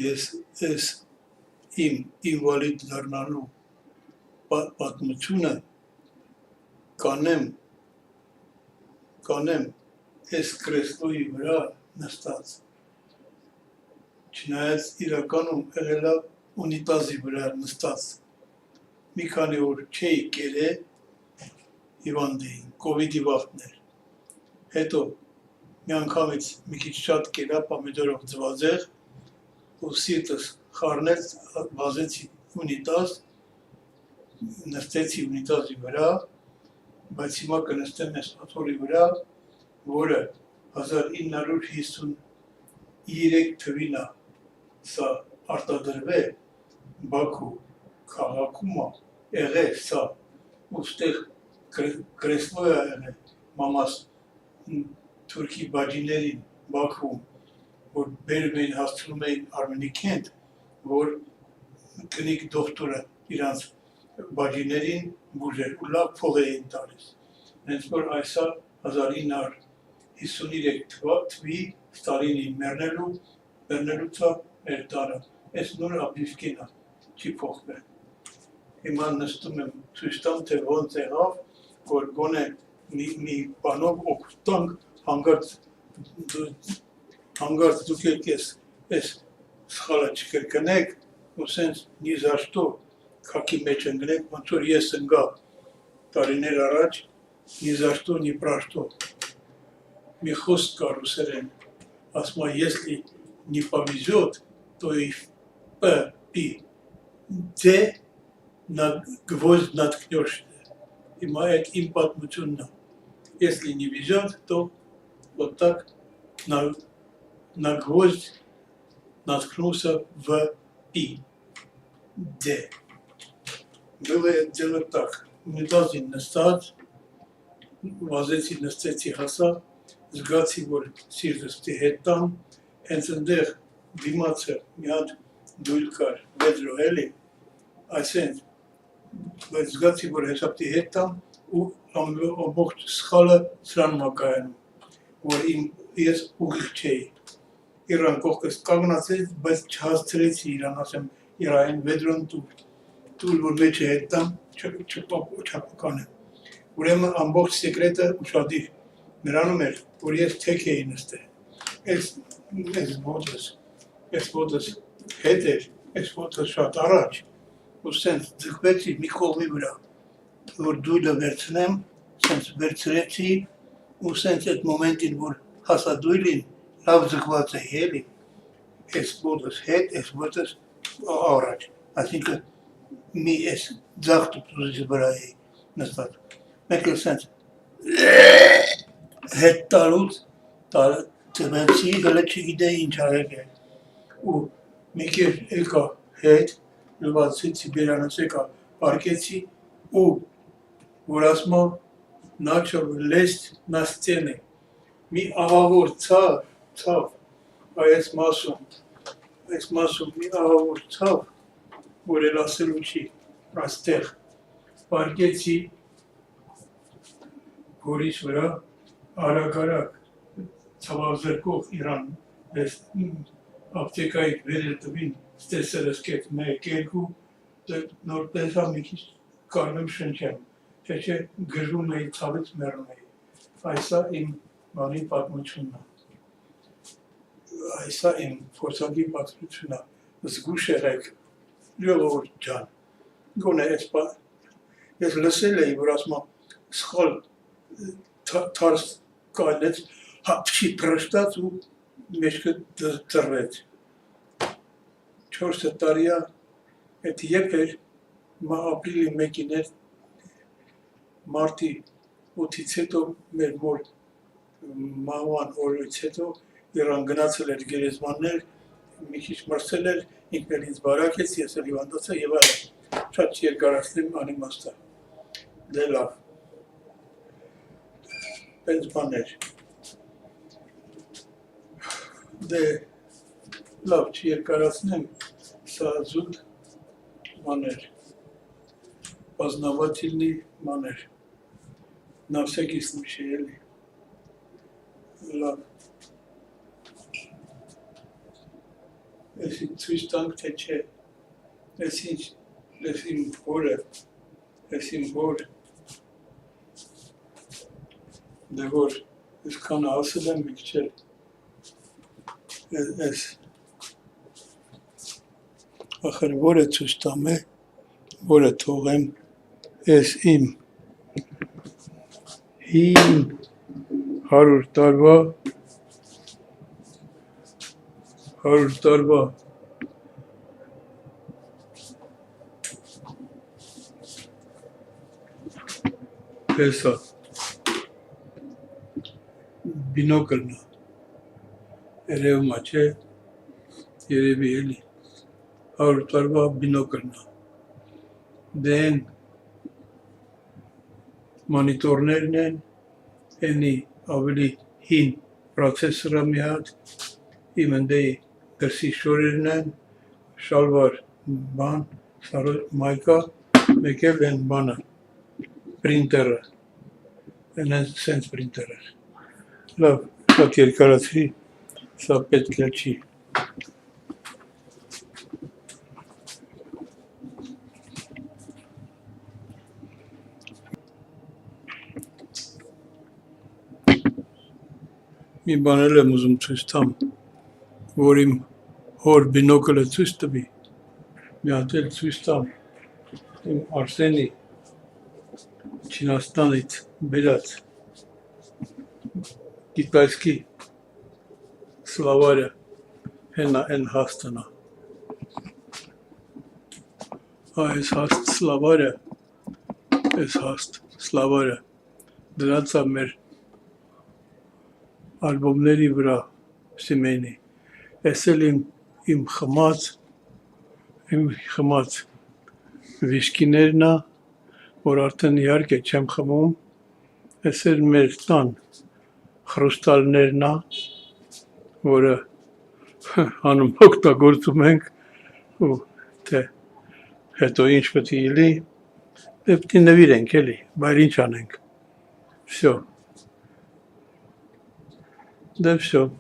ես այս իմ ինվալիդ դառնալու պատմությունը կանեմ այս կրեսլոյի վրա նստած, չնայած իրականում եղելա ունիտազի վրա նստած, մի քանի օր չէի կերե, հիվանդ էին, կովիդի վախտներ, հետո մի անգամից մի քիչ շատ կերա պամիդորով ձվածեղ, ու սիրտս խառնեց, վազեցի ունիտազ, նստեցի ունիտազի վրա, բայց հիմա կնստեմ այս աթոռի վրա, որը 1953 թվին է սա արտադրվել Բաքու քաղաքում եղել սա, ուստեղ կրեսլո է եղել մամաս թուրքի բաջիներին Բաքվում, որ բերում էին հասցնում էին Արմենիքենտ, որ կնիկ դոկտորը իրանց բաջիներին բուժեր ու լավ փող էին տալիս։ Հենց որ այսա 1953 թվի Ստալինի մեռնելուց էր տարը, այս նոր ապիվկին է, չի փոխվել։ Հիմա նստում եմ ցույց տամ, թե ոնց եղավ, որ գոնե մի բանով օգուտ տանք հանգարց դուք եք այս սխալը չկրկնեք, ու սենց նի за что քաքի մեջ ընկնեք, ոնց որ ես ընկա տարիներ առաջ, ни за что, ни про что. Մի խոսք կա ռուսերեն, ասում է, если не повезет, то и в П.П. Д на гвоздь наткнешься. Հիմա այդ իմ պատմությունն է. Если не везет, то вот так на гвоздь наткнулся в П. Д. Было это дело так. Ունիտազին նստած, վազեցի նստեցի հասա, զգացի, որ սիրտս պիտի հետ տամ, հենց ընդեղ դիմացը մի հատ դույլ կար, վեդրո էլի, այսենց, բայց զգացի, որ հեսա պիտի հետ տամ ու ամբողջ սխալը սրանում ակայանում, որ ես ուղիղ չէի, իրան կողքս կանգնացեց, բայց չհասցրեցի իրան ասեմ, իրային վեդրոն տուլ, որ մեջը հետ տամ, չապական եմ, ուրեմն ամբողջ սեկրետը ուշադիր նրանում էր, որ ես թեք էի նստել, այս ոտս հետ էր, այս ոտս շատ առաջ, ու սենց ձգվեցի մի կողմի վրա, որ դույլը վերցնեմ, սենց վերցրեցի, ու սենց այդ մոմենտին, որ հասա դույլին, լավ ձգված էի էլի, այս ոտս հետ, այս ոտս առաջ, այսինքն մի այս ձախ տուպտուզի վրա էի նստած, մեկ էլ սենց հետ տալուց տվեցի, հլը չգիտեի ինչ արել է, ու մի կեր եկա հետ, լվացեցի բերանս եկա, պարկեցի ու որ ասում начал лезть на стены, մի աղավոր ցավ, այս մասում մի աղավոր ցավ, որ էլ ասելու չի, այստեղ պարկեցի հորիս վրա, արագ ցավազրկող իրան, ապտեկայի վերել տվին, ստեսերս կետ մեկ, երկու, նոր տեսա մի քիչ կարնեմ շնչեմ, չէ գրվում էի, ցավից մեռնում էի, այսա իմ բանի պատմությունն է, այսա իմ փորձագի պատմությունն է, զգուշ եղեք, ժողովուրդ ջան, գոնե ես լսել էի, որ ասում սխալ թարս կայլեց, հապշի պրշտաց ու մեջքը ծրվեց, 4 տարիա, այդ եփ էր, ապրիլի 1-ին էր, մարտի 8-ից հետո մեր մոր մահվան օրից հետո իրան գնացել էր գերեզմաններ, մի քիչ մրցել էր, ինքն էլ ինձ բարակեց, ես էլ հիվանդացա եւ այլն, շատ երկարացնեմ անիմաստը, դե լավ, պենց բաներ, դե լավ չերկարացնեմ, սա զուտ բաներ, познавательный манер, на всякий случай, էլի, լավ, Էսի ցույց տանք թե չէ։ Էս իմ հորը, էս իմ հոր, դե որ այսքան ասել եմ մի քիչ էս ախր որը ցույց տամ է, որը թողեմ, էս իմ հին 100 տարվա Էսա բինոկլն է, երևում է, չէ, երևի էլի, 100 տարվա բինոկլն է, դեն մոնիտորներն են, ենի ավելի հին պրոցեսորը մի հատ, իմ ընդեի դրսի շորերն են, շալվար բան, մայկա, մեկ էլ են բանը, պրինտերը, են սենց պրինտերը, լավ, շատ երկարացրի, սա պետք է չի, մի բան էլ եմ ուզում ցույց տամ, որ իմ հոր բինոկլը ցույց տվի, մի հատ էլ ցույց տամ, իմ Արսենի Չինաստանից բերած կիտայսկի սլավարը, հենա են հաստանա, այս հաստ սլավարը, դրանց է մեր ալբոմների վրա Սիմեյնի, ես էլ իմ խմած վիշկիներն է, որ արդեն իհարկե չեմ խմում, ես էլ մեր տան խրուստալներն է, որը հանում օգտագործում ենք, ու թե հետո ինչ պետք է լինի, պետք է նվիրենք էլի, բայց ինչ անենք, всё. Да все.